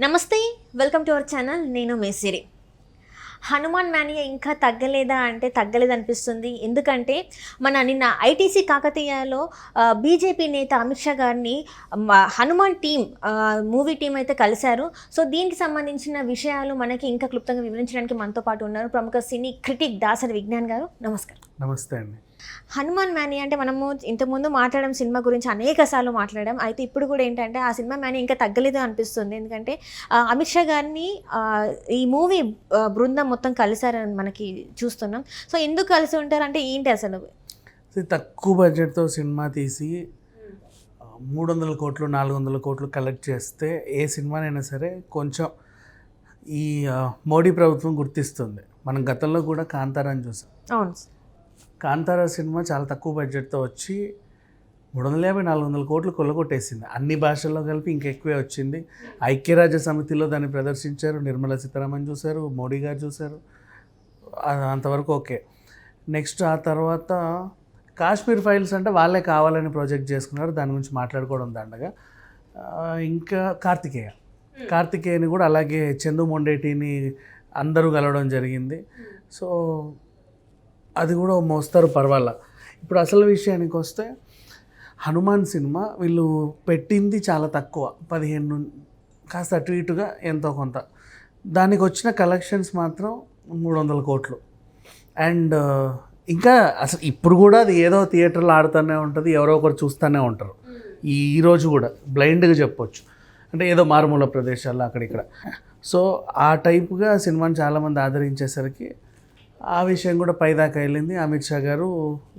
నమస్తే, welcome to our channel. నేను మేసిరి. Hanuman mania ఇంకా తగ్గలేదా అంటే తగ్గలేదు అనిపిస్తుంది. ఎందుకంటే నిన్న ఐటీసీ కాకతీయలో బీజేపీ నేత అమిత్ షా గారిని హనుమాన్ టీం మూవీ టీం అయితే కలిశారు. సో దీనికి సంబంధించిన విషయాలు మనకి ఇంకా క్లుప్తంగా వివరించడానికి మనతో పాటు ఉన్నారు ప్రముఖ సినీ క్రిటిక్ దాసరి విజ్ఞాన్ గారు. నమస్కారం. నమస్తే అండి. హనుమాన్ మానియా అంటే మనము ఇంతకుముందు మాట్లాడడం సినిమా గురించి అనేక సార్లు మాట్లాడాం. అయితే ఇప్పుడు కూడా ఏంటంటే ఆ సినిమా మానియా ఇంకా తగ్గలేదు అనిపిస్తుంది. ఎందుకంటే అమిత్ షా గారిని ఈ మూవీ బృందం మొత్తం కలిసారని మనకి చూస్తున్నాం. సో ఎందుకు కలిసి ఉంటారంటే ఏంటి అసలు? తక్కువ బడ్జెట్తో సినిమా తీసి 300 కోట్లు 400 కోట్లు కలెక్ట్ చేస్తే ఏ సినిమానైనా సరే కొంచెం ఈ మోడీ ప్రభుత్వం గుర్తిస్తుంది. మనం గతంలో కూడా కాంతారాని చూసాం. అవును, కాంతారా సినిమా చాలా తక్కువ బడ్జెట్తో వచ్చి 350-400 కోట్లు కొల్లగొట్టేసింది. అన్ని భాషల్లో కలిపి ఇంకెక్కువే వచ్చింది. ఐక్యరాజ్య సమితిలో దాన్ని ప్రదర్శించారు. నిర్మలా సీతారామన్ చూశారు, మోడీ గారు చూశారు. అంతవరకు ఓకే. నెక్స్ట్ ఆ తర్వాత కాశ్మీర్ ఫైల్స్ అంటే వాళ్ళే కావాలని ప్రాజెక్ట్ చేసుకున్నారు. దాని గురించి మాట్లాడుకోవడం దండగా. ఇంకా కార్తికేయని కూడా అలాగే చందు మొండేటిని అందరూ కలవడం జరిగింది. సో అది కూడా మోస్తారు పర్వాలా. ఇప్పుడు అసలు విషయానికి వస్తే హనుమాన్ సినిమా వీళ్ళు పెట్టింది చాలా తక్కువ, 15 కాస్త అటు ఇటుగా ఎంతో కొంత. దానికి వచ్చిన కలెక్షన్స్ మాత్రం 300 కోట్లు. అండ్ ఇంకా అసలు ఇప్పుడు కూడా అది ఏదో థియేటర్లో ఆడుతూనే ఉంటుంది, ఎవరో ఒకరు చూస్తూనే ఉంటారు. ఈరోజు కూడా బ్లైండ్గా చెప్పొచ్చు, అంటే ఏదో మారుమూల ప్రదేశాల్లో అక్కడిక్కడ. సో ఆ టైపుగా సినిమాని చాలామంది ఆదరించేసరికి ఆ విషయం కూడా పైదాకా వెళ్ళింది. అమిత్ షా గారు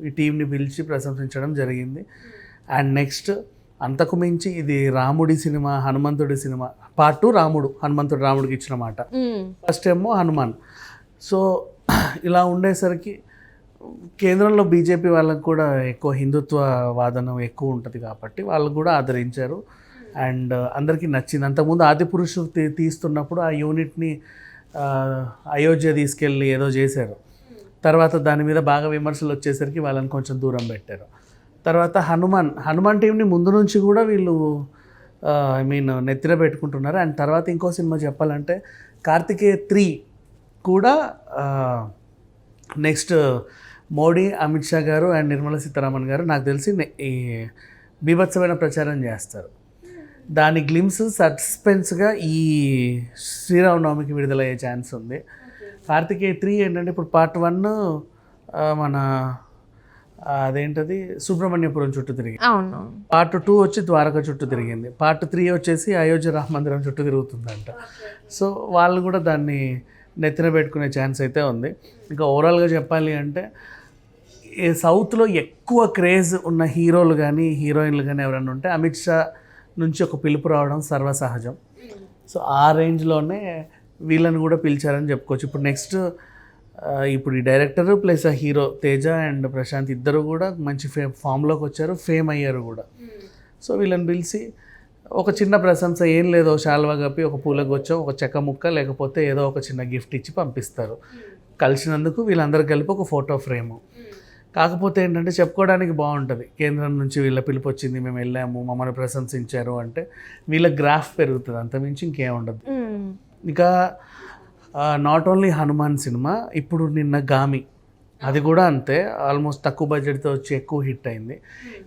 ఈ టీంని పిలిచి ప్రశంసించడం జరిగింది. అండ్ నెక్స్ట్ అంతకు మించి ఇది రాముడి సినిమా, హనుమంతుడి సినిమా. పార్ట్ 2 రాముడికి ఇచ్చిన మాట, ఫస్ట్ ఏమో హనుమాన్. సో ఇలా ఉండేసరికి కేంద్రంలో బీజేపీ వాళ్ళకు కూడా ఎక్కువ హిందుత్వ వాదన ఎక్కువ ఉంటుంది కాబట్టి వాళ్ళు కూడా ఆదరించారు. అండ్ అందరికీ నచ్చింది. అంతకుముందు ఆదిపురుషు తీస్తున్నప్పుడు ఆ యూనిట్ని అయోధ్య తీసుకెళ్ళి ఏదో చేశారు. తర్వాత దాని మీద బాగా విమర్శలు వచ్చేసరికి వాళ్ళని కొంచెం దూరం పెట్టారు. తర్వాత హనుమాన్ టీంని ముందు నుంచి కూడా వీళ్ళు నెత్తిన పెట్టుకుంటున్నారు. అండ్ తర్వాత ఇంకో సినిమా చెప్పాలంటే కార్తికేయ 3 కూడా నెక్స్ట్ మోడీ, అమిత్ షా గారు అండ్ నిర్మలా సీతారామన్ గారు నాకు తెలిసి ఈ బీభత్సమైన ప్రచారం చేస్తారు. దాని గ్లిమ్స్ సస్పెన్స్గా ఈ శ్రీరామనవమికి విడుదలయ్యే ఛాన్స్ ఉంది. కార్తికేయ 3 ఏంటంటే ఇప్పుడు పార్ట్ 1 మన అదేంటది సుబ్రహ్మణ్యపురం చుట్టూ తిరిగి, పార్ట్ 2 వచ్చి ద్వారక చుట్టూ తిరిగింది, పార్ట్ 3 వచ్చేసి అయోధ్య రామ మందిరం చుట్టూ తిరుగుతుందంట. సో వాళ్ళు కూడా దాన్ని నెత్తిన పెట్టుకునే ఛాన్స్ అయితే ఉంది. ఇంకా ఓవరాల్గా చెప్పాలి అంటే సౌత్లో ఎక్కువ క్రేజ్ ఉన్న హీరోలు కానీ హీరోయిన్లు కానీ ఎవరైనా ఉంటే అమిత్ షా నుంచి ఒక పిలుపు రావడం సర్వసహజం. సో ఆ రేంజ్లోనే వీళ్ళని కూడా పిలిచారని చెప్పుకోవచ్చు. ఇప్పుడు నెక్స్ట్ ఇప్పుడు ఈ డైరెక్టర్ ప్లస్ ఆ హీరో తేజ అండ్ ప్రశాంత్ ఇద్దరు కూడా మంచి ఫామ్లోకి వచ్చారు, ఫేమ్ అయ్యారు కూడా. సో వీళ్ళని పిలిచి ఒక చిన్న ప్రశంస, ఏం లేదో శాల్వా కప్పి ఒక పూల గుచ్చో, ఒక చెక్క ముక్క, లేకపోతే ఏదో ఒక చిన్న గిఫ్ట్ ఇచ్చి పంపిస్తారు. కలిసినందుకు వీళ్ళందరూ కలిపి ఒక ఫోటో ఫ్రేము. కాకపోతే ఏంటంటే చెప్పుకోవడానికి బాగుంటుంది, కేంద్రం నుంచి వీళ్ళ పిలుపు వచ్చింది, మేము వెళ్ళాము, మమ్మల్ని ప్రశంసించారు అంటే వీళ్ళ గ్రాఫ్ పెరుగుతుంది, అంతమించి ఇంకేం ఉండదు. ఇంకా నాట్ ఓన్లీ హనుమాన్ సినిమా, ఇప్పుడు నిన్న గామి, అది కూడా అంతే, ఆల్మోస్ట్ తక్కువ బడ్జెట్తో వచ్చి ఎక్కువ హిట్ అయింది.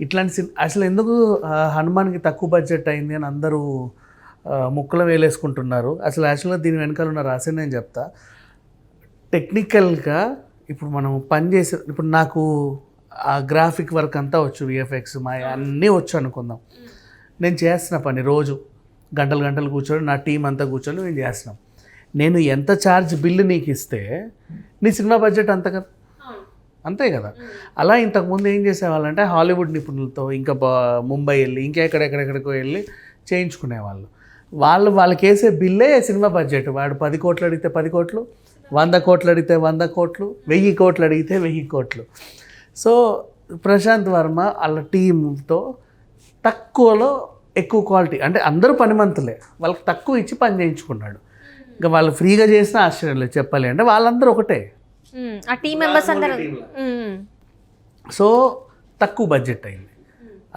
ఇట్లాంటి అసలు ఎందుకు హనుమాన్కి తక్కువ బడ్జెట్ అయింది అని అందరూ ముక్కలు వేలేసుకుంటున్నారు. అసలు యాక్చువల్గా దీని వెనకాల ఉన్న రాసే నేను చెప్తా. టెక్నికల్గా ఇప్పుడు మనం పని చేసే, ఇప్పుడు నాకు ఆ గ్రాఫిక్ వర్క్ అంతా వచ్చు, విఎఫ్ఎక్స్ మా అన్నీ వచ్చు అనుకుందాం. నేను చేస్తున్న పని రోజు గంటలు కూర్చొని నా టీం అంతా కూర్చొని మేము చేస్తున్నాం. నేను ఎంత ఛార్జ్ బిల్లు నీకు ఇస్తే నీ సినిమా బడ్జెట్ అంతే కదా. అలా ఇంతకుముందు ఏం చేసేవాళ్ళంటే హాలీవుడ్ నిపుణులతో ఇంకా ముంబై వెళ్ళి ఇంకా ఎక్కడెక్కడికో వెళ్ళి చేయించుకునేవాళ్ళు. వాళ్ళకి వేసే బిల్లే సినిమా బడ్జెట్. వాడు 10 కోట్లు అడిగితే 10 కోట్లు, 100 కోట్లు అడిగితే 100 కోట్లు, 1000 కోట్లు అడిగితే 1000 కోట్లు. సో ప్రశాంత్ వర్మ వాళ్ళ టీంతో తక్కువలో ఎక్కువ క్వాలిటీ, అంటే అందరూ పనిమంతులే, వాళ్ళకి తక్కువ ఇచ్చి పని చేయించుకున్నాడు. ఇంకా వాళ్ళు ఫ్రీగా చేసిన ఆశ్చర్యం లేదు చెప్పాలి అంటే, వాళ్ళందరూ ఒకటే ఆ టీం మెంబర్స్ అందరూ. సో తక్కువ బడ్జెట్ అయింది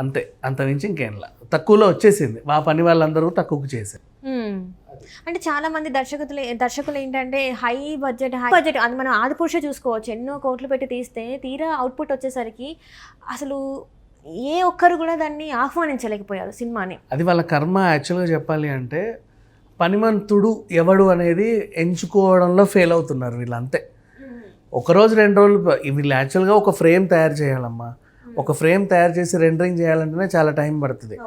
అంతే, అంతమించి ఇంకేంలా. తక్కువలో వచ్చేసింది, మా పని వాళ్ళందరూ తక్కువకు చేశారు. అంటే చాలా మంది దర్శకులు ఏంటంటే హై బడ్జెట్ అది మనం ఆదిపురుష చూసుకోవచ్చు, ఎన్నో కోట్లు పెట్టి తీస్తే తీరా అవుట్పుట్ వచ్చేసరికి అసలు ఏ ఒక్కరు కూడా దాన్ని ఆహ్వానించలేకపోయారు సినిమాని. అది వాళ్ళ కర్మ. యాక్చువల్గా చెప్పాలి అంటే పనిమంతుడు ఎవడు అనేది ఎంచుకోవడంలో ఫెయిల్ అవుతున్నారు వీళ్ళు, అంతే. ఒకరోజు 2 రోజులు వీళ్ళు యాక్చువల్గా ఒక ఫ్రేమ్ తయారు చేయాలమ్మా. ఒక ఫ్రేమ్ తయారు చేసి రెండరింగ్ చేయాలంటేనే చాలా టైం పడుతుంది.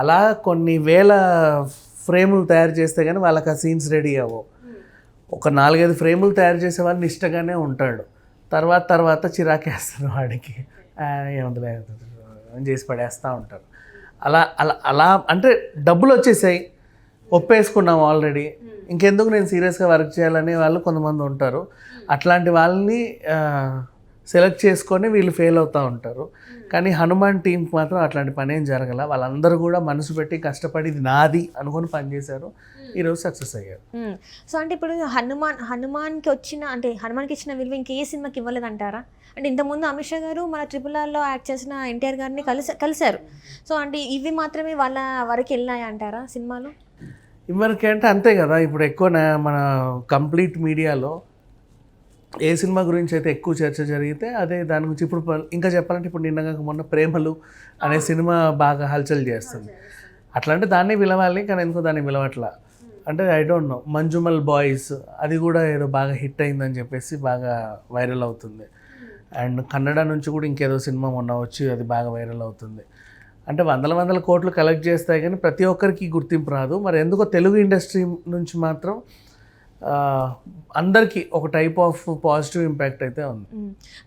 అలా కొన్ని వేల ఫ్రేములు తయారు చేస్తే కానీ వాళ్ళకి ఆ సీన్స్ రెడీ అవ్వవు. ఒక 4-5 ఫ్రేములు తయారు చేసే వాళ్ళు నిష్టగానే ఉంటాడు, తర్వాత చిరాకేస్తారు వాడికి, ఏముంది చేసి పడేస్తూ ఉంటారు. అలా అలా అలా అంటే డబ్బులు వచ్చేసాయి, ఒప్పేసుకున్నాం ఆల్రెడీ, ఇంకెందుకు నేను సీరియస్గా వర్క్ చేయాలనే వాళ్ళు కొంతమంది ఉంటారు. అట్లాంటి వాళ్ళని సెలెక్ట్ చేసుకొని వీళ్ళు ఫెయిల్ అవుతూ ఉంటారు. కానీ హనుమాన్ టీంకి మాత్రం అట్లాంటి పని ఏం జరగల. వాళ్ళందరూ కూడా మనసు పెట్టి కష్టపడి ఇది నాది అనుకొని పనిచేశారు, ఈరోజు సక్సెస్ అయ్యారు. సో అంటే ఇప్పుడు హనుమాన్కి ఇచ్చిన విలువ ఇంకే సినిమాకి ఇవ్వలేదంటారా? అంటే ఇంతకుముందు అమిత్ షా గారు మన RRRలో యాక్ట్ చేసిన ఎన్టీఆర్ గారిని కలిశారు. సో అంటే ఇవి మాత్రమే వాళ్ళ వరకు వెళ్ళాయి అంటారా సినిమాలు? ఇవరికంటే అంతే కదా. ఇప్పుడు ఎక్కువ మన కంప్లీట్ మీడియాలో ఏ సినిమా గురించి అయితే ఎక్కువ చర్చ జరిగితే అదే దాని గురించి. ఇప్పుడు ఇంకా చెప్పాలంటే ఇప్పుడు నిన్నగా మొన్న ప్రేమలు అనే సినిమా బాగా హల్చల్ చేస్తుంది. అట్లా అంటే దాన్ని పిలవాలి, కానీ ఎందుకో దాన్ని పిలవట్లా. అంటే I don't know. Manjummel boys అది కూడా ఏదో బాగా హిట్ అయిందని చెప్పేసి బాగా వైరల్ అవుతుంది. అండ్ కన్నడ నుంచి కూడా ఇంకేదో సినిమా మొన్న వచ్చి అది బాగా వైరల్ అవుతుంది. అంటే వందల కోట్లు కలెక్ట్ చేస్తాయి కానీ ప్రతి ఒక్కరికి గుర్తింపు రాదు. మరి ఎందుకో తెలుగు ఇండస్ట్రీ నుంచి మాత్రం అందరికీ ఒక టైప్ ఆఫ్ పాజిటివ్ ఇంపాక్ట్ అయితే ఉంది.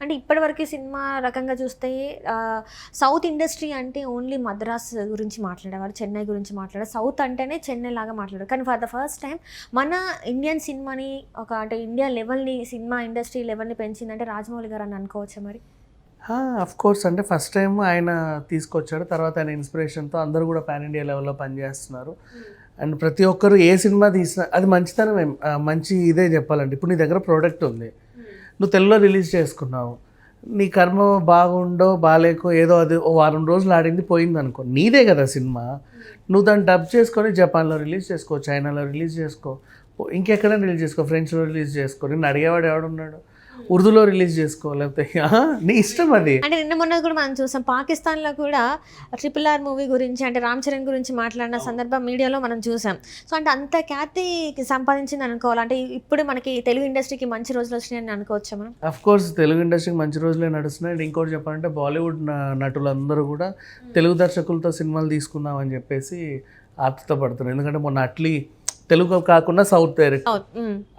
అంటే ఇప్పటివరకు సినిమా రకంగా చూస్తే సౌత్ ఇండస్ట్రీ అంటే ఓన్లీ మద్రాస్ గురించి మాట్లాడేవారు, చెన్నై గురించి మాట్లాడారు, సౌత్ అంటేనే చెన్నై లాగా మాట్లాడారు. కానీ ఫర్ ద ఫస్ట్ టైం మన ఇండియన్ సినిమాని అంటే ఇండియా లెవెల్ని, సినిమా ఇండస్ట్రీ లెవెల్ని పెంచిందంటే రాజమౌళి గారు అని అనుకోవచ్చా మరి? Of course. అంటే ఫస్ట్ టైం ఆయన తీసుకొచ్చాడు, తర్వాత ఆయన ఇన్స్పిరేషన్తో అందరూ కూడా పాన్ ఇండియా లెవెల్లో పనిచేస్తున్నారు. అండ్ ప్రతి ఒక్కరు ఏ సినిమా తీసినా అది మంచితనం, మంచి ఇదే చెప్పాలంటే. ఇప్పుడు నీ దగ్గర ప్రోడక్ట్ ఉంది, నువ్వు తెలుగులో రిలీజ్ చేసుకున్నావు, నీ కర్మ బాగుండో బాగాలేకో ఏదో అది 1 వారం రోజులు ఆడింది పోయింది అనుకో, నీదే కదా సినిమా. నువ్వు దాన్ని డబ్ చేసుకొని జపాన్లో రిలీజ్ చేసుకో, చైనాలో రిలీజ్ చేసుకో, ఇంకెక్కడైనా రిలీజ్ చేసుకో, ఫ్రెంచ్లో రిలీజ్ చేసుకో. నిన్ను అడిగేవాడు ఎవడున్నాడు? ఉర్దూలో రిలీజ్ చేసుకో, లేకపోతే నీ ఇష్టం అది. అంటే నిన్న మొన్న కూడా మనం చూసాం, పాకిస్తాన్లో కూడా RRR మూవీ గురించి అంటే రామ్ చరణ్ గురించి మాట్లాడిన సందర్భం మీడియాలో మనం చూసాం. సో అంటే అంత ఖ్యాతి సంపాదించింది అనుకోవాలి. అంటే ఇప్పుడు మనకి తెలుగు ఇండస్ట్రీకి మంచి రోజులు వచ్చినాయని అనుకోవచ్చా మనం? అఫ్ కోర్స్ తెలుగు ఇండస్ట్రీకి మంచి రోజులే నడుస్తున్నాయి. అండ్ ఇంకోటి చెప్పాలంటే బాలీవుడ్ నటులందరూ కూడా తెలుగు దర్శకులతో సినిమాలు తీసుకుందామని చెప్పేసి ఆతృత పడుతున్నారు. ఎందుకంటే మొన్న అట్లీ తెలుగు కాకుండా సౌత్ డైరెక్ట్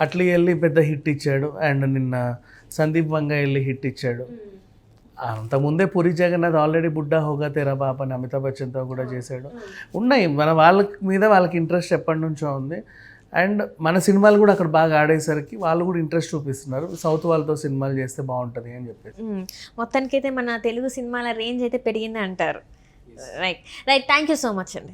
అట్లీ వెళ్ళి పెద్ద హిట్ ఇచ్చాడు. అండ్ నిన్న సందీప్ వంగ వెళ్ళి హిట్ ఇచ్చాడు. అంతకుముందే పూరి జగన్నాథ్ ఆల్రెడీ బుడ్డా హోగా తెరా బాప్ అని అమితాబ్ బచ్చన్తో కూడా చేశాడు. ఉన్నాయి వాళ్ళకి ఇంట్రెస్ట్ ఎప్పటి నుంచో ఉంది. అండ్ మన సినిమాలు కూడా అక్కడ బాగా ఆడేసరికి వాళ్ళు కూడా ఇంట్రెస్ట్ చూపిస్తున్నారు, సౌత్ వాళ్ళతో సినిమాలు చేస్తే బాగుంటుంది అని చెప్పేసి. మొత్తానికైతే మన తెలుగు సినిమాల రేంజ్ అయితే పెరిగింది అంటారు. Right. Thank you so much అండి.